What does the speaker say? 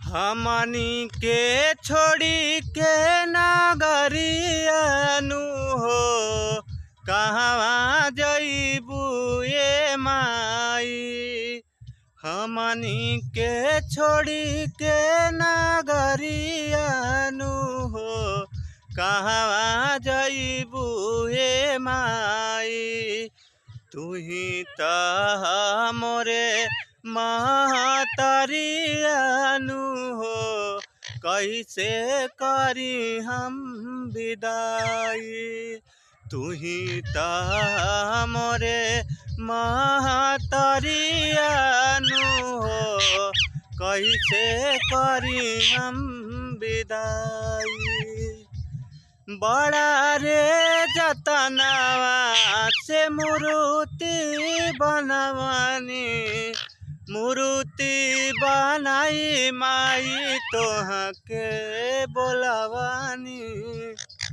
हमनी के छोड़ी के नगरियानु हो कहवा जइबू ए माई। हमनी के छोड़ी के नगरियानु हो कहवा जइबू ए माई। तुही त मोरे महतरियानु हो कैसे करी हम विदाई। तुही त मोरे महतरियानु हो कैसे करी हम विदाई। बड़ा रे जतनावा से मूर्ति बनवानी, मूर्ति बनाई माई तोहके बोलवानी।